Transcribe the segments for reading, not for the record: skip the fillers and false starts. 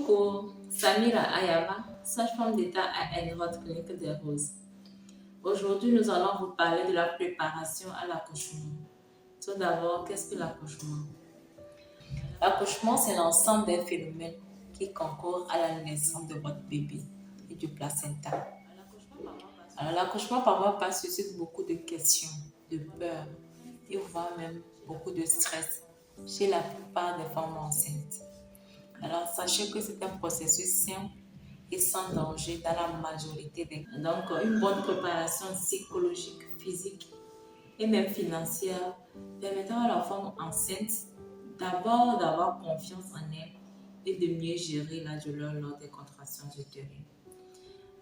Bonjour, Samira Ayama, sage-femme d'État à Enrod Clinique des Roses. Aujourd'hui, nous allons vous parler de la préparation à l'accouchement. Tout d'abord, qu'est-ce que l'accouchement? L'accouchement, c'est l'ensemble des phénomènes qui concourent à la naissance de votre bébé et du placenta. Alors, l'accouchement parfois suscite beaucoup de questions, de peur et voire même beaucoup de stress chez la plupart des femmes enceintes. Alors, sachez que c'est un processus simple et sans danger dans la majorité des cas. Donc, une bonne préparation psychologique, physique et même financière permettra à la femme enceinte d'abord d'avoir confiance en elle et de mieux gérer la douleur lors des contractions utérines.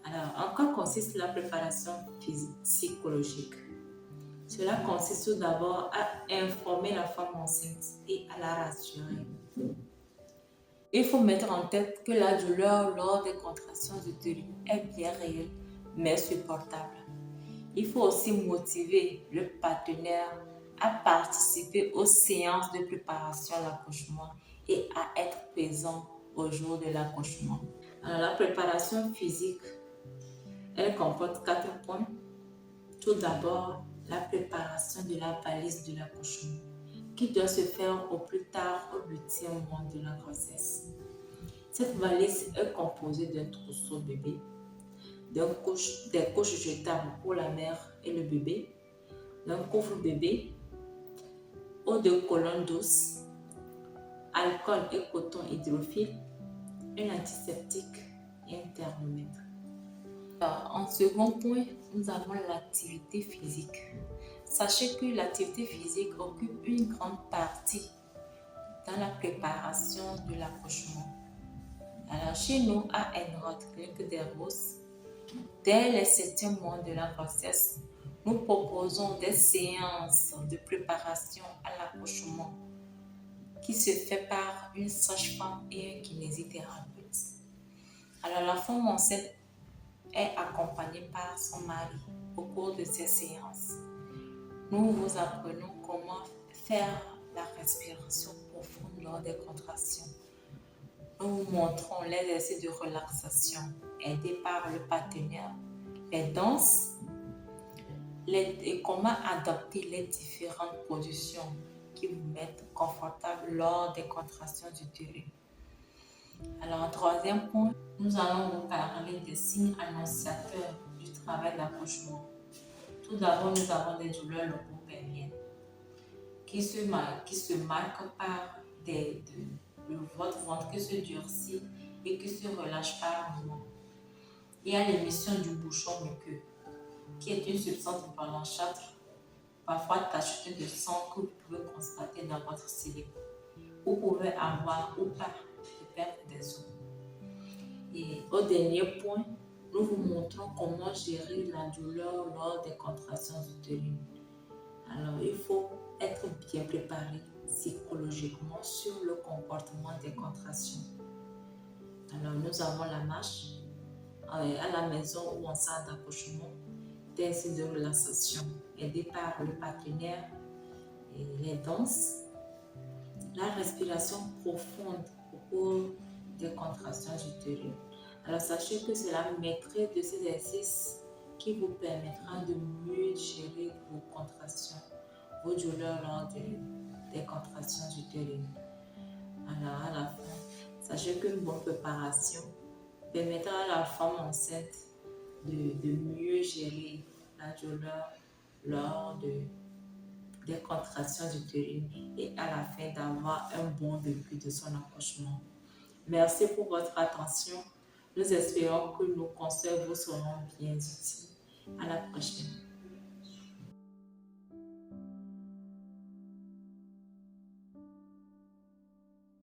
Alors, en quoi consiste la préparation psychologique? Cela consiste tout d'abord à informer la femme enceinte et à la rassurer. Il faut mettre en tête que la douleur lors des contractions utérines est bien réelle, mais supportable. Il faut aussi motiver le partenaire à participer aux séances de préparation à l'accouchement et à être présent au jour de l'accouchement. Alors, la préparation physique, elle comporte 4 points. Tout d'abord, la préparation de la valise de l'accouchement, qui doit se faire au plus tard au 8e mois de la grossesse. Cette valise est composée d'un trousseau bébé, des couches jetables pour la mère et le bébé, d'un couvre-bébé, eau de colonne douce, alcool et coton hydrophile, un antiseptique et un thermomètre. Alors, en second point, nous avons l'activité physique. Sachez que l'activité physique occupe une grande partie dans la préparation de l'accouchement. Alors, chez nous, à Enrod Clinique des Roses, dès les 7e mois de la grossesse, nous proposons des séances de préparation à l'accouchement qui se fait par une sage-femme et un kinésithérapeute. Alors, la femme enceinte est accompagnée par son mari au cours de ces séances. Nous vous apprenons comment faire la respiration profonde lors des contractions. Nous vous montrons les exercices de relaxation aidés par le partenaire, les danses et comment adopter les différentes positions qui vous mettent confortable lors des contractions utérines. Alors, en troisième point, nous allons vous parler des signes annonciateurs du travail d'accouchement. Tout d'abord, nous avons des douleurs lombo-pelviennes qui se marquent par votre ventre qui se durcit et qui se relâche par moments. Il y a l'émission du bouchon muqueux, qui est une substance blanchâtre, parfois tachetée de sang que vous pouvez constater dans votre salive. Vous pouvez avoir ou pas de perte des os. Et au dernier point, nous vous montrons comment gérer la douleur lors des contractions utérines. Alors, il faut être bien préparé psychologiquement sur le comportement des contractions. Alors, nous avons la marche à la maison ou en salle d'accouchement, des exercices de relaxation aidés par le partenaire, et les danses, la respiration profonde au cours des contractions utérines. Alors, sachez que c'est la maîtrise de ces exercices qui vous permettra de mieux gérer vos contractions, vos douleurs lors des contractions utérines. Alors, à la fin, sachez qu'une bonne préparation permettra à la femme enceinte de mieux gérer la douleur lors des contractions utérines et à la fin d'avoir un bon début de son accouchement. Merci pour votre attention. Nous espérons que nos conseils vous seront bien utiles. À la prochaine.